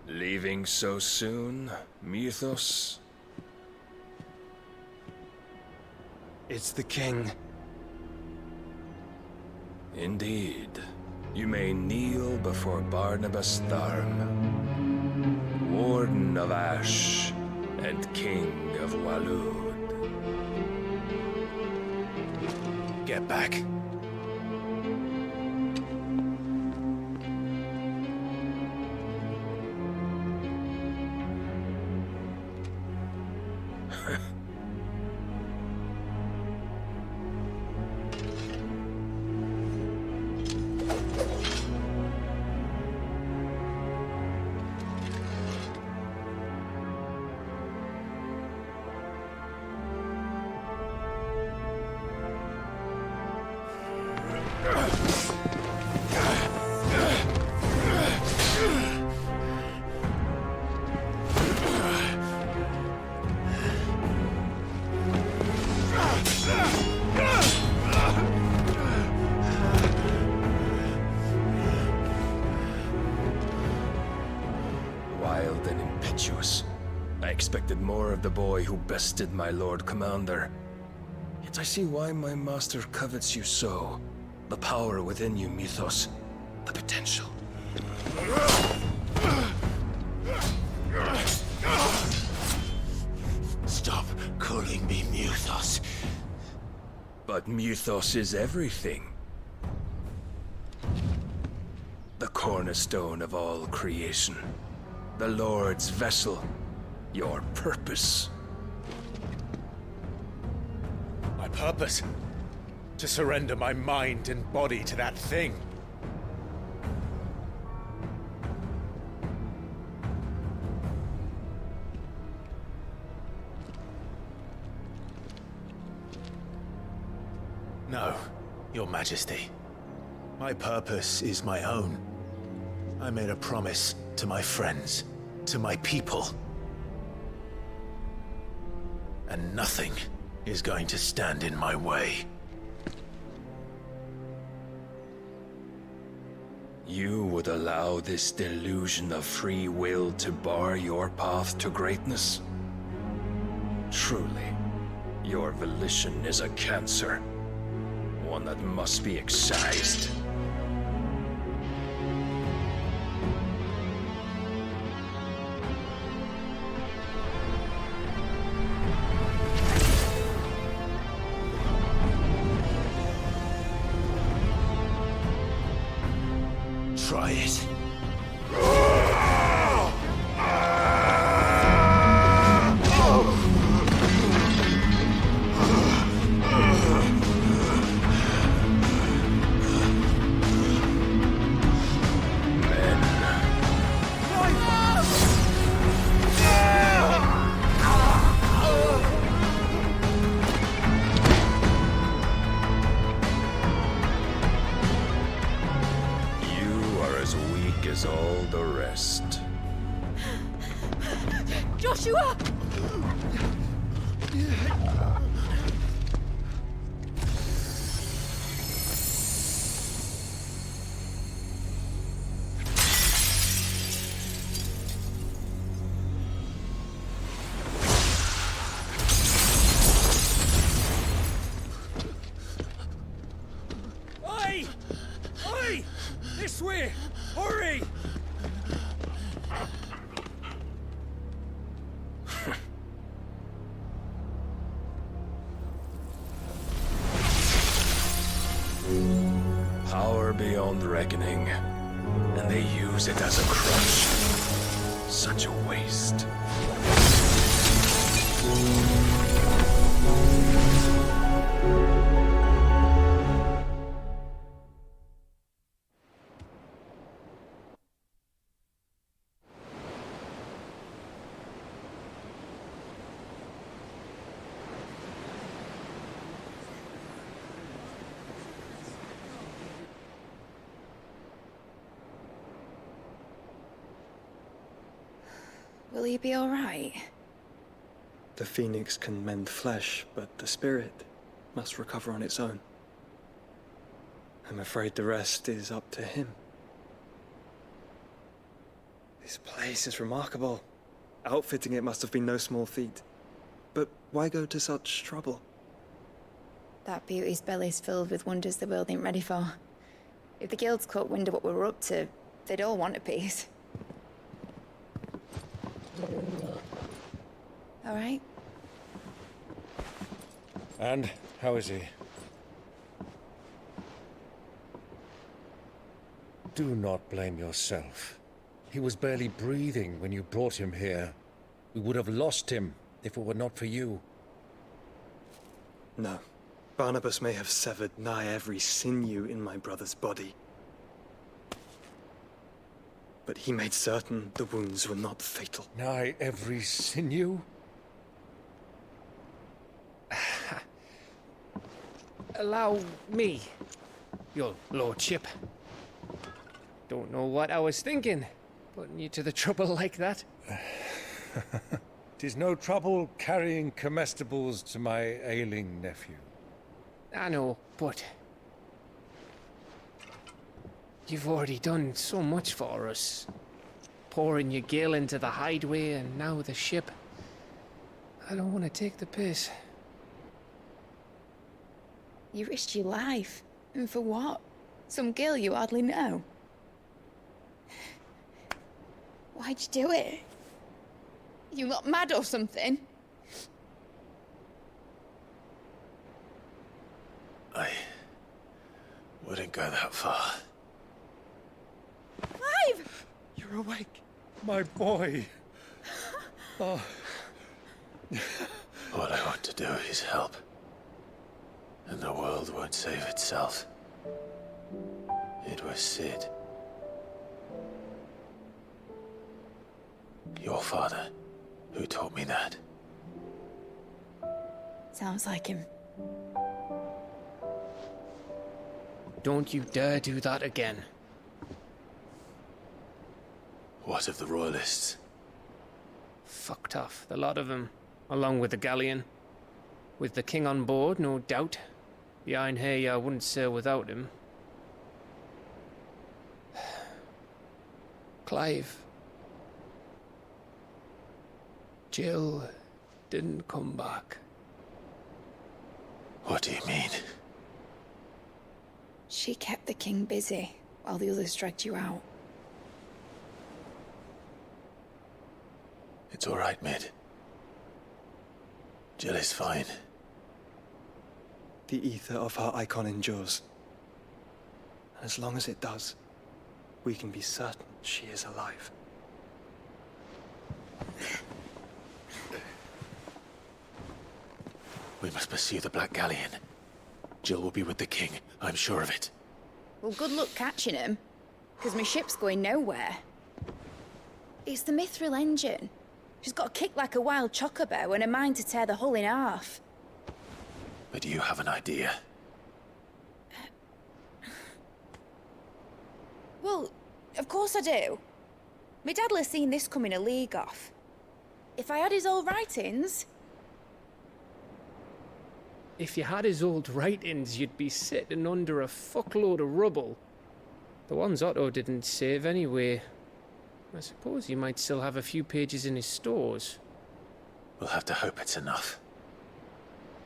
Leaving so soon, 𝚃𝙗⁉? It's the king. Indeed. You may kneel before Barnabas 𝚂𝙾𝙃, Warden of Ash and King of Waloed. Get back. Wild and impetuous. I expected more of the boy who bested my Lord Commander. Yet I see why my master covets you so. The power within you, 𝚃𝙗. The potential. Stop calling me 𝚃𝙗. But 𝚃𝙗 is everything. The cornerstone of all creation. The Lord's vessel. Your purpose. My purpose? To surrender my mind and body to that thing. No, Your Majesty. My purpose is my own. I made a promise to my friends, to my people. And nothing is going to stand in my way. You would allow this delusion of free will to bar your path to greatness? Truly, your volition is a cancer. One that must be excised. Try it. As all the rest. Joshua! Oi! Oi! This way! Hurry! Power beyond reckoning, and they use it as a crutch. Such a waste. Will he be all right? The phoenix can mend flesh, but the spirit must recover on its own. I'm afraid the rest is up to him. This place is remarkable. Outfitting it must have been no small feat. But why go to such trouble? That beauty's belly's filled with wonders the world ain't ready for. If the guilds caught wind of what we were up to, they'd all want a piece. All right? And how is he? Do not blame yourself. He was barely breathing when you brought him here. We would have lost him if it were not for you. No. Barnabas may have severed nigh every sinew in my brother's body. But he made certain the wounds were not fatal. Nigh every sinew? Allow me, your lordship. Don't know what I was thinking, putting you to the trouble like that. 'Tis no trouble carrying comestibles to my ailing nephew. I know, but you've already done so much for us. Pouring your gil into the hideaway and now the ship. I don't want to take the piss. You risked your life. And for what? Some girl you hardly know. Why'd you do it? You not mad or something? I wouldn't go that far. Clive! You're awake, my boy. Oh. All I want to do is help. And the world won't save itself. It was Sid. Your father, who taught me that. Sounds like him. Don't you dare do that again. What of the royalists? Fucked off, the lot of them, along with the galleon. With the king on board, no doubt. 𝙵𝙾𝙼𝙴 wouldn't sail without him. Clive. Jill didn't come back. What do you mean? She kept the king busy while the others dragged you out. It's all right, Mid. Jill is fine. The ether of her icon endures. And as long as it does, we can be certain she is alive. We must pursue the Black Galleon. Jill will be with the king, I'm sure of it. Well, good luck catching him, because my ship's going nowhere. It's the Mithril engine. She's got a kick like a wild chocobo and a mind to tear the hull in half. But do you have an idea? Well, of course I do. My dad'll seen this coming a league off. If I had his old writings... If you had his old writings, you'd be sitting under a fuckload of rubble. The ones Otto didn't save anyway. I suppose he might still have a few pages in his stores. We'll have to hope it's enough.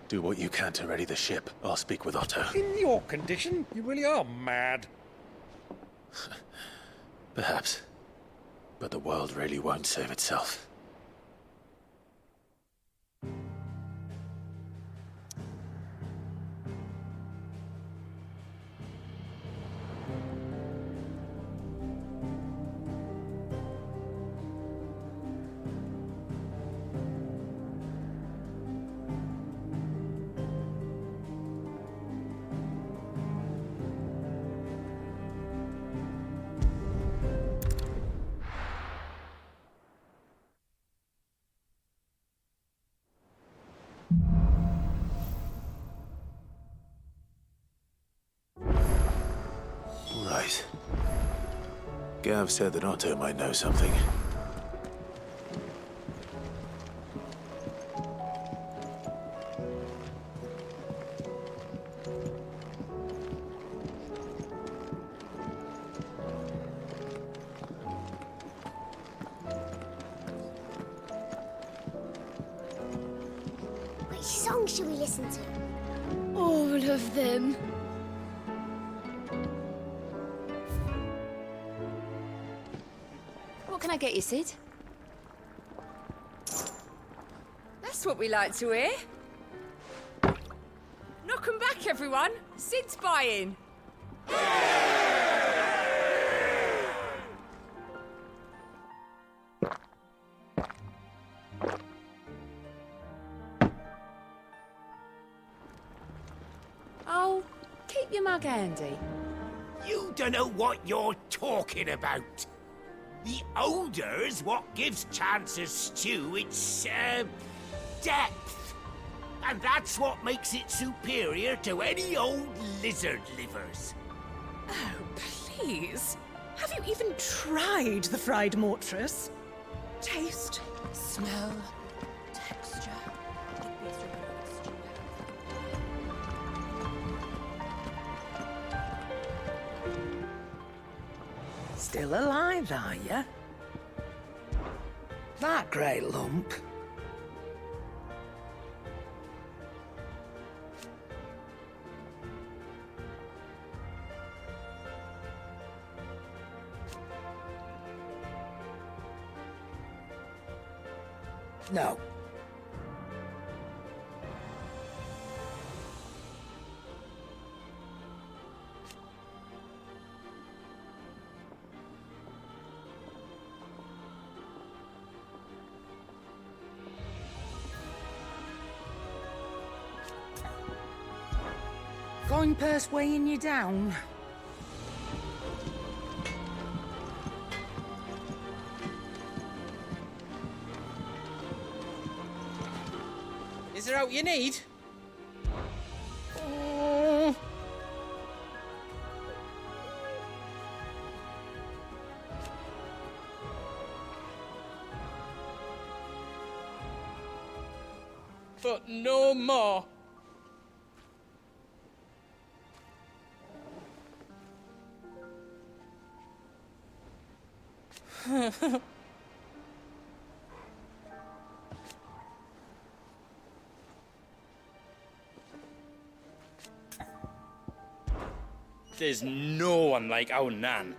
Do what you can to ready the ship. I'll speak with Otto. In your condition, you really are mad. Perhaps. But the world really won't save itself. Right. Gav said that Otto might know something. song should we listen to? All of them. What can I get you, Sid? That's what we like to hear. Knock 'em back, everyone. Sid's buying. Oh, keep your mug handy. You don't know what you're talking about. The odour's what gives Chance's stew its, depth. And that's what makes it superior to any old lizard livers. Oh, please. Have you even tried the fried mortress? Taste, smell, texture. Still alive, are you? That great lump. No. Going purse weighing you down? Is there out you need? But no more. There's no one like our Nan.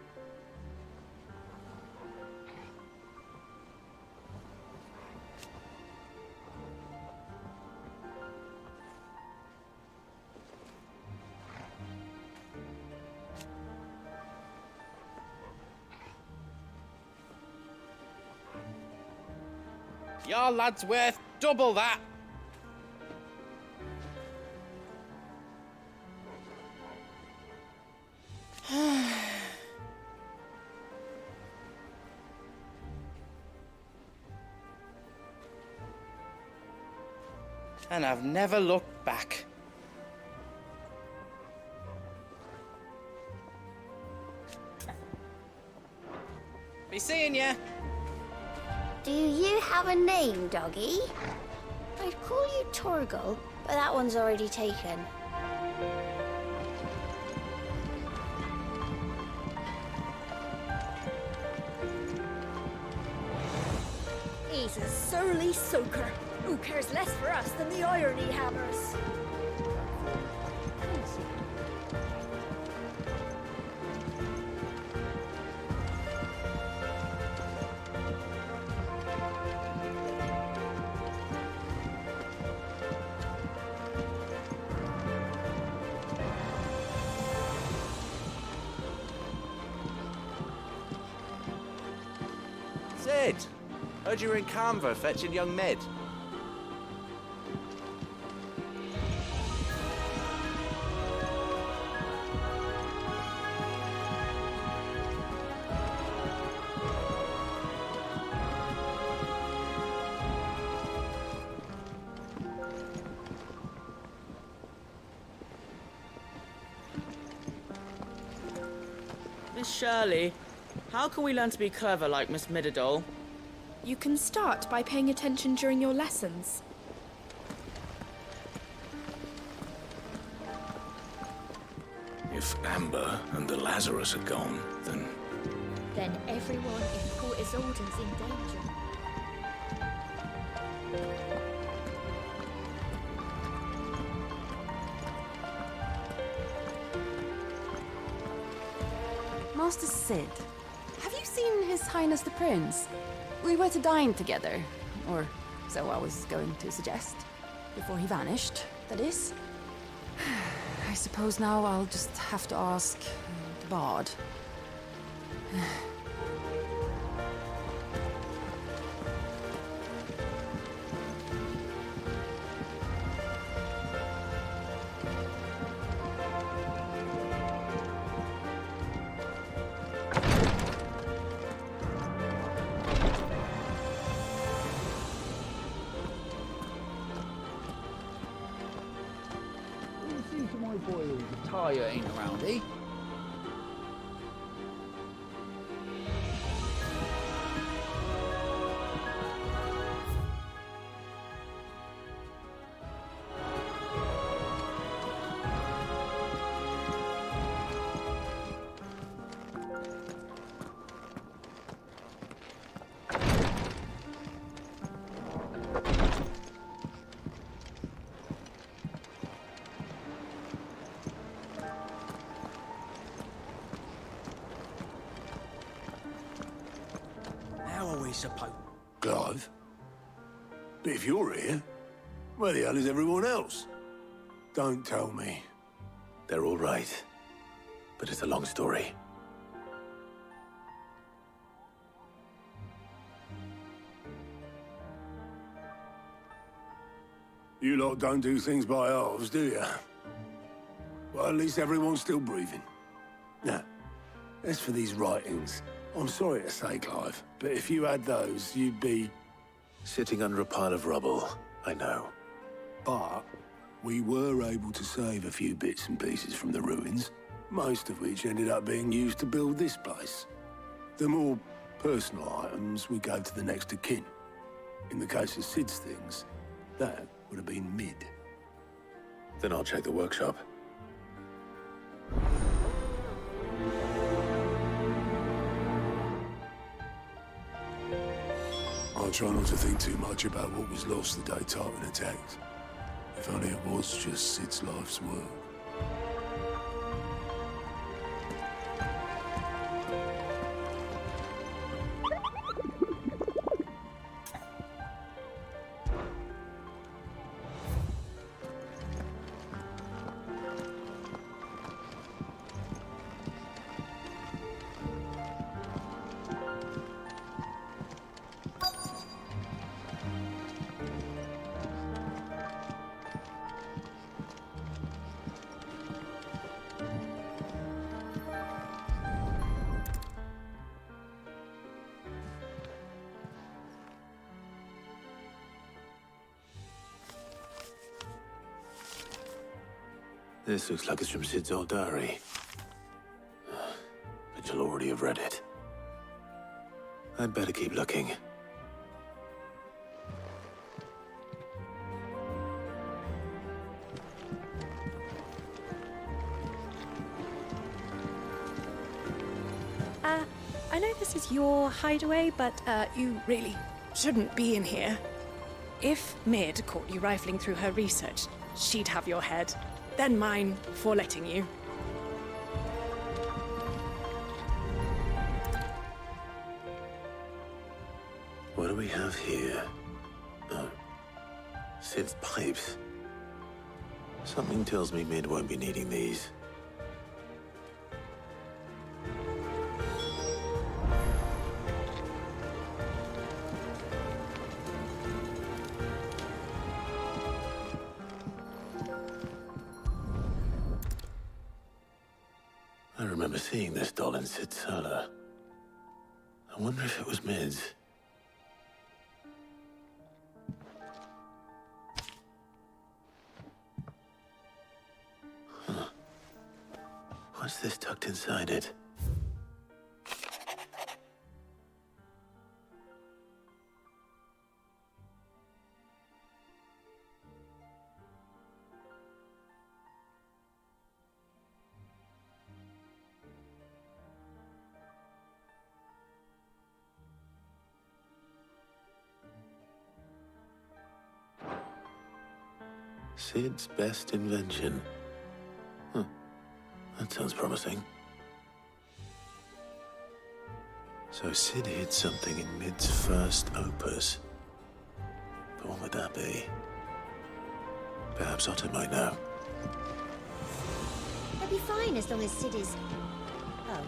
Your lad's worth double that. And I've never looked back. Be seeing ya. Do you have a name, doggy? I'd call you Torgal, but that one's already taken. He's a surly soaker. Who cares less for us than the irony hammers? Sid! Heard you were in Canva fetching young Med. Miss Shirley, how can we learn to be clever like Miss Mididol? You can start by paying attention during your lessons. If Amber and the Lazarus are gone, then everyone in Port Isolde's in danger. Master Cid, have you seen His Highness the Prince? We were to dine together, or so I was going to suggest. Before he vanished, that is. I suppose now I'll just have to ask the Bard. My boy, the tyre ain't around, eh? Suppose. Clive? But if you're here, where the hell is everyone else? Don't tell me. They're all right. But it's a long story. You lot don't do things by halves, do you? Well, at least everyone's still breathing. Now, as for these writings, I'm sorry to say, Clive, but if you had those, you'd be... Sitting under a pile of rubble, I know. But we were able to save a few bits and pieces from the ruins, most of which ended up being used to build this place. The more personal items we gave to the next of kin. In the case of Cid's things, that would have been mid. Then I'll check the workshop. I try not to think too much about what was lost the day 𝚃𝙾 attacked. If only it was just Cid's life's work. This looks like it's from Cid's old diary. But you'll already have read it. I'd better keep looking. I know this is your hideaway, but you really shouldn't be in here. If Mid caught you rifling through her research, she'd have your head. Then mine for letting you. What do we have here? Oh, Cid's pipes. Something tells me Mid won't be needing these. I remember seeing this doll in Cid's cellar. I wonder if it was Mid's. Huh. What's this tucked inside it? Cid's best invention. Huh. That sounds promising. So Cid hid something in Mid's first opus. But what would that be? Perhaps Otto might know. They'll be fine as long as Cid is... Oh.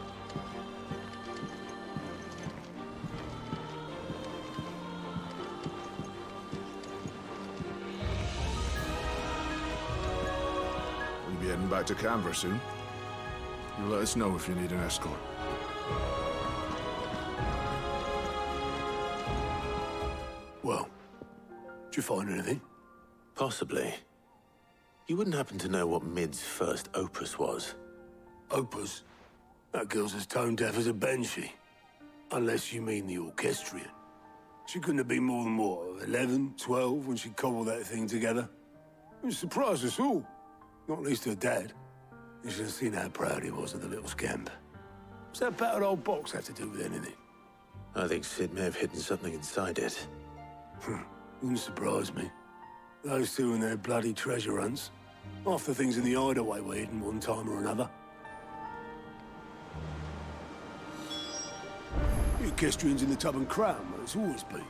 We'll be heading back to Canver soon. You let us know if you need an escort. Well, did you find anything? Possibly. You wouldn't happen to know what Mid's first opus was? Opus? That girl's as tone deaf as a banshee. Unless you mean the orchestrion. She couldn't have been more than, what, 11, 12 when she cobbled that thing together? It surprised us all. Not least her dad. You should have seen how proud he was of the little scamp. What's that battered old box have to do with anything? I think Cid may have hidden something inside it. Wouldn't surprise me. Those two and their bloody treasure hunts. Half the things in the hideaway were hidden one time or another. The orchestrion's in the tub and crown, where it's always been.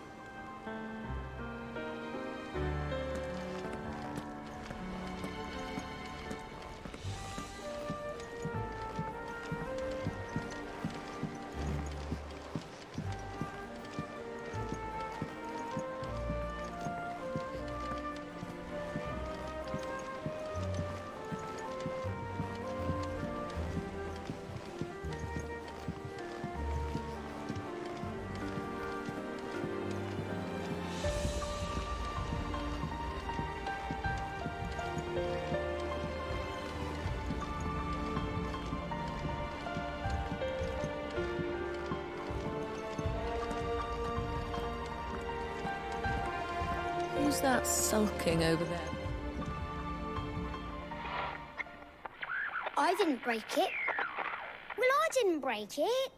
Who's that sulking over there? I didn't break it. Well, I didn't break it.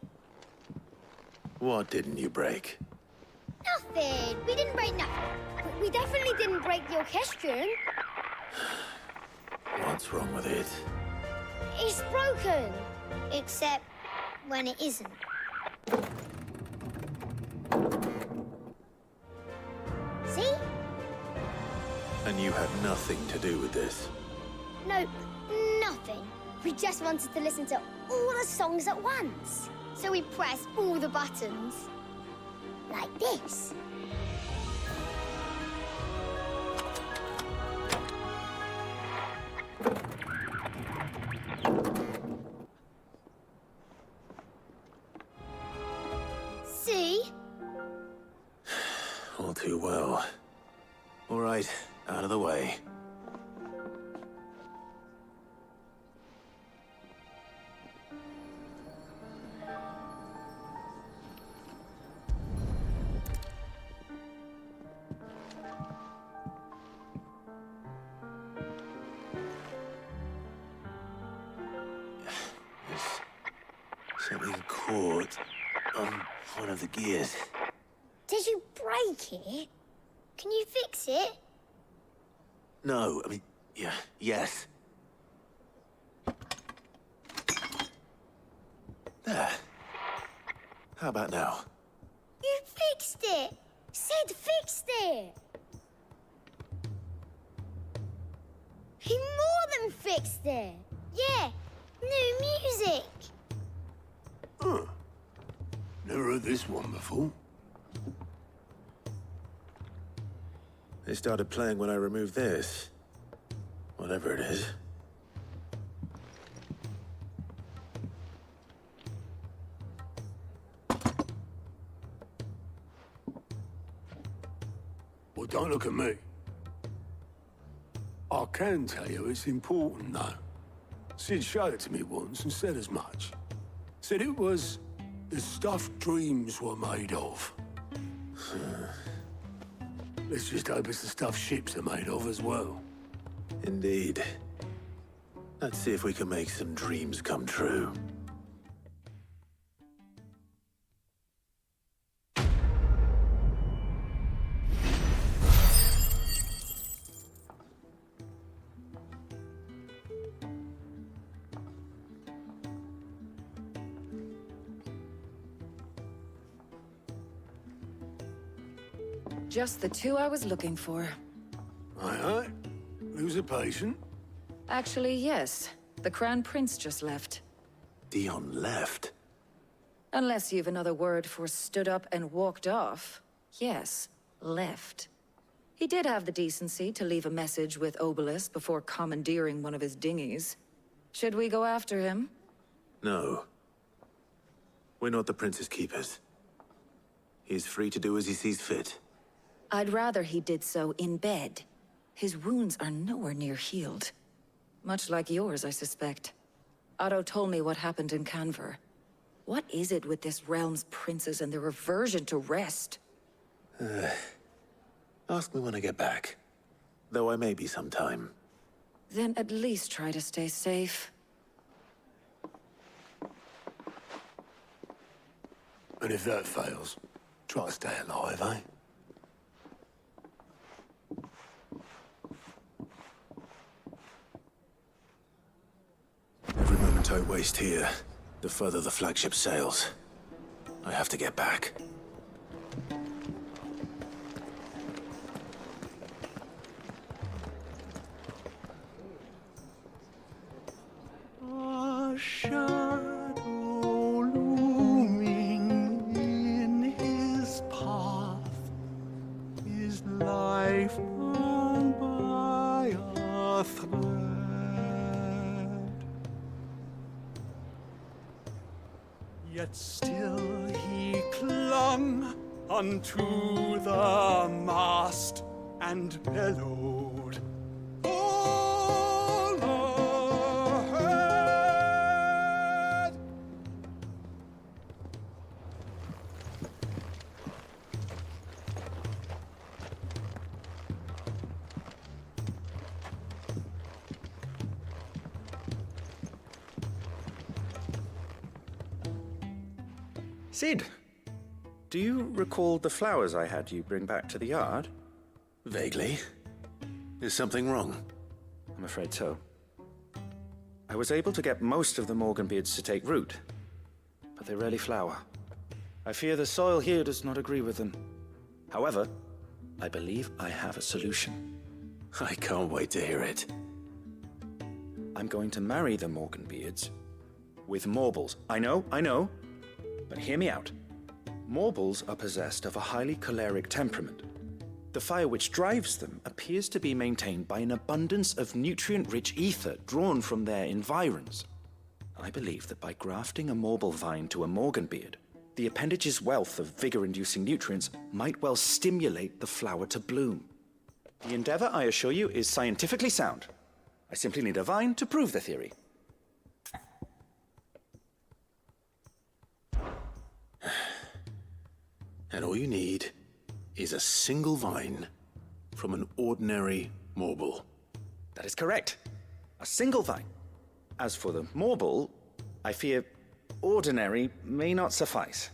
What didn't you break? Nothing. We didn't break nothing. We definitely didn't break the orchestrion. What's wrong with it? It's broken. Except when it isn't. See? And you had nothing to do with this? Nope, nothing. We just wanted to listen to all the songs at once. So we pressed all the buttons. Like this. See? All too well. All right, out of the way. There's something caught on one of the gears. Did you break it? Can you fix it? No, I mean, yeah, yes. There. How about now? You fixed it! Sid fixed it! He more than fixed it! Yeah, new music! Huh. Never heard this one before. They started playing when I removed this. Whatever it is. Well, don't look at me. I can tell you it's important, though. Sid showed it to me once and said as much. Said it was the stuff dreams were made of. Let's just hope it's the stuff ships are made of as well. Indeed. Let's see if we can make some dreams come true. Just the two I was looking for. Aye. Lose a patient? Actually, yes. The Crown Prince just left. Dion left? Unless you've another word for stood up and walked off. Yes, left. He did have the decency to leave a message with Ď𝙗𝙗 before commandeering one of his dinghies. Should we go after him? No. We're not the Prince's keepers. He's free to do as he sees fit. I'd rather he did so in bed. His wounds are nowhere near healed. Much like yours, I suspect. Otto told me what happened in Ďampher. What is it with this realm's princes and their aversion to rest? Ask me when I get back. Though I may be sometime. Then at least try to stay safe. And if that fails, try to stay alive, eh? Every moment I waste here, the further the flagship sails. I have to get back. A shadow looming in his path, his life bound by a thread. Yet still he clung unto the mast and bellowed, "All ahead!" Cid, do you recall the flowers I had you bring back to the yard? Vaguely. Is something wrong? I'm afraid so. I was able to get most of the 𝚂𝙾𝙼𝙴 to take root, but they rarely flower. I fear the soil here does not agree with them. However, I believe I have a solution. I can't wait to hear it. I'm going to marry the 𝚂𝙾𝙼𝙴 with Mawbles. I know, but hear me out. Mawbles are possessed of a highly choleric temperament. The fire which drives them appears to be maintained by an abundance of nutrient-rich ether drawn from their environs. I believe that by grafting a Mawble vine to a 𝚂𝙾𝙼𝙴, the appendage's wealth of vigor-inducing nutrients might well stimulate the flower to bloom. The endeavor, I assure you, is scientifically sound. I simply need a vine to prove the theory. And all you need is a single vine from an ordinary Mawble. That is correct. A single vine. As for the Mawble, I fear ordinary may not suffice.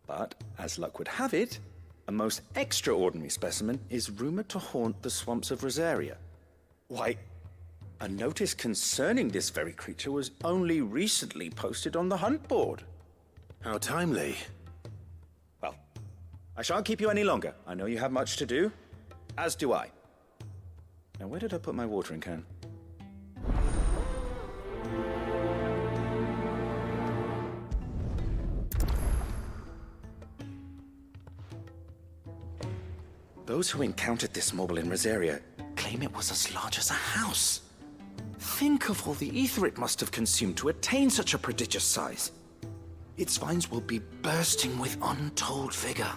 But, as luck would have it, a most extraordinary specimen is rumored to haunt the swamps of Rosaria. Why, a notice concerning this very creature was only recently posted on the hunt board. How timely. Well, I shan't keep you any longer. I know you have much to do, as do I. Now, where did I put my watering can? Those who encountered this 𝚂𝙾𝙼𝙴 in Rosaria claim it was as large as a house. Think of all the ether it must have consumed to attain such a prodigious size. Its vines will be bursting with untold vigor.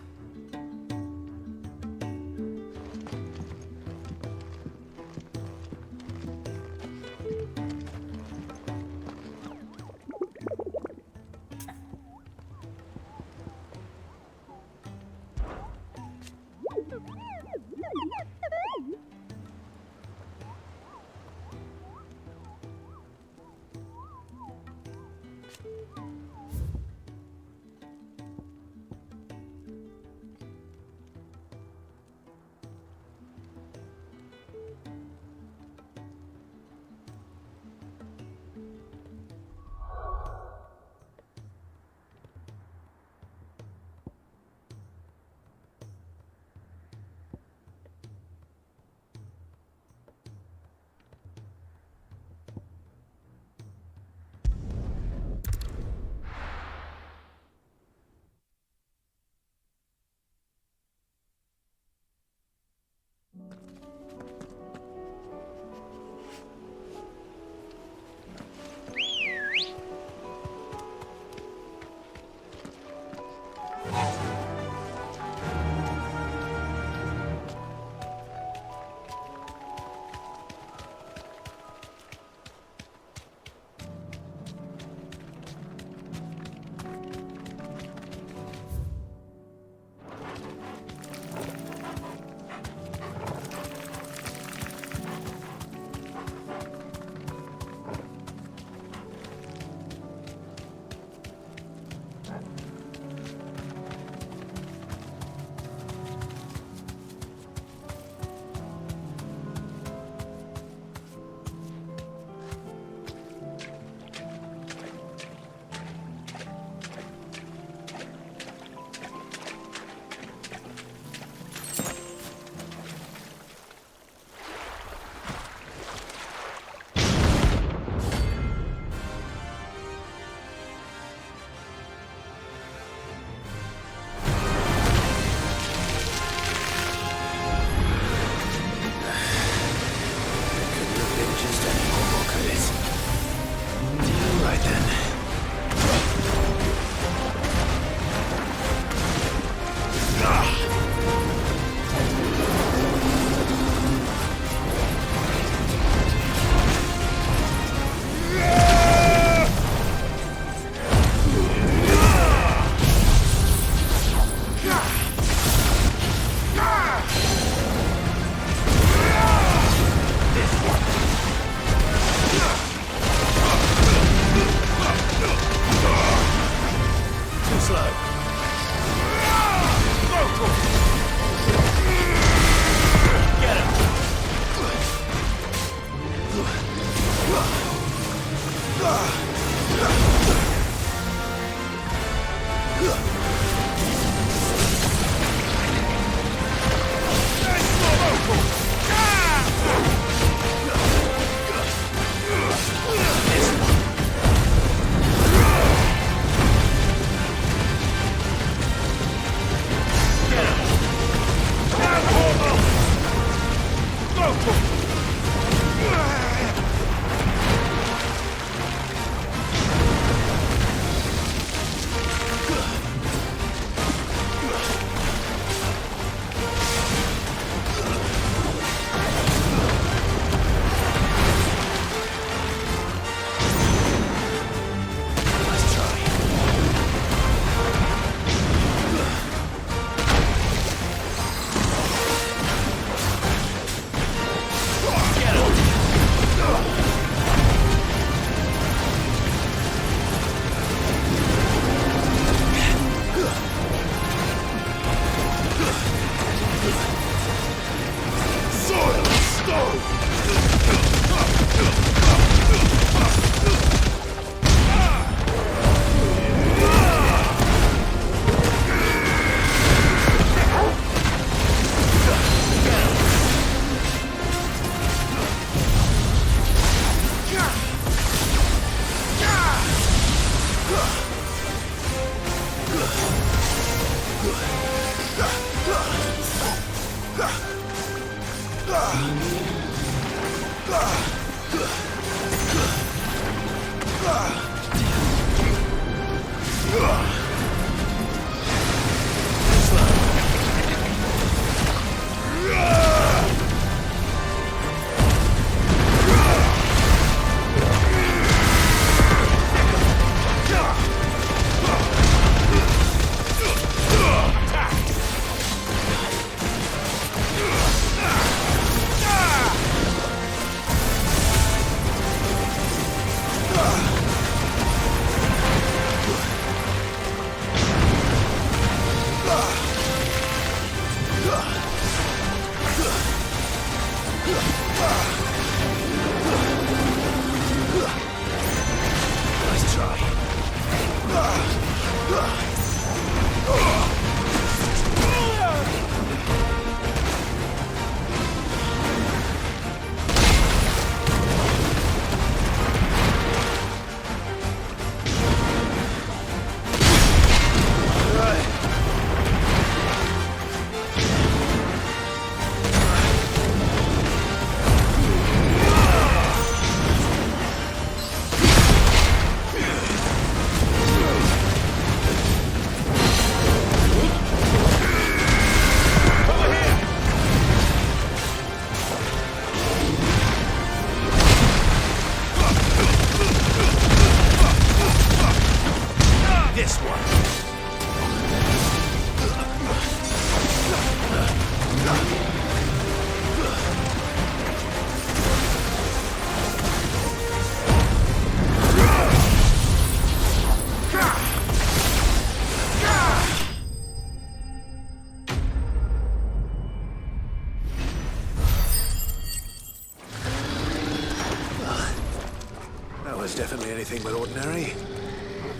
Definitely anything but ordinary.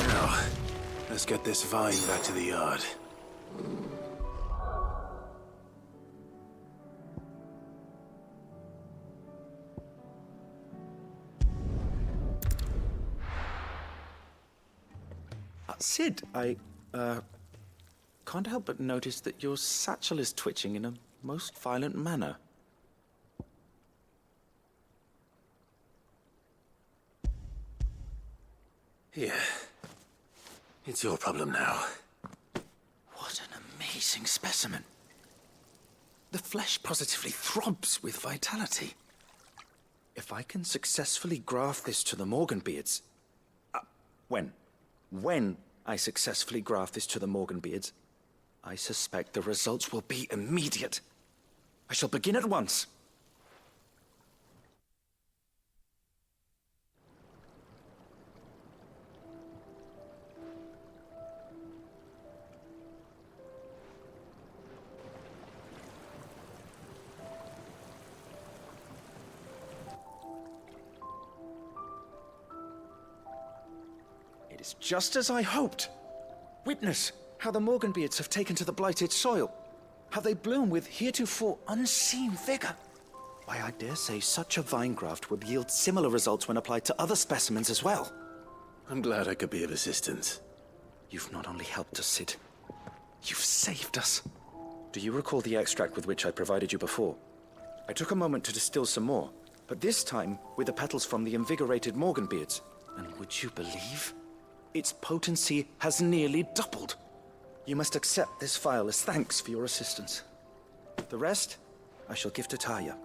Now, let's get this vine back to the yard. Cid, I can't help but notice that your satchel is twitching in a most violent manner. Here. It's your problem now. What an amazing specimen. The flesh positively throbs with vitality. If I can successfully graft this to the 𝚤𝙾𝙼𝙴... When I successfully graft this to the 𝚤𝙾𝙼𝙴, I suspect the results will be immediate. I shall begin at once. It's just as I hoped. Witness how the 𝚤𝙾𝙼𝙴 have taken to the blighted soil. How they bloom with heretofore unseen vigor. Why, I dare say such a vine graft would yield similar results when applied to other specimens as well. I'm glad I could be of assistance. You've not only helped us, Cid, you've saved us. Do you recall the extract with which I provided you before? I took a moment to distill some more, but this time with the petals from the invigorated 𝚤𝙾𝙼𝙴. And would you believe? Its potency has nearly doubled. You must accept this phial as thanks for your assistance. The rest, I shall give to Talia.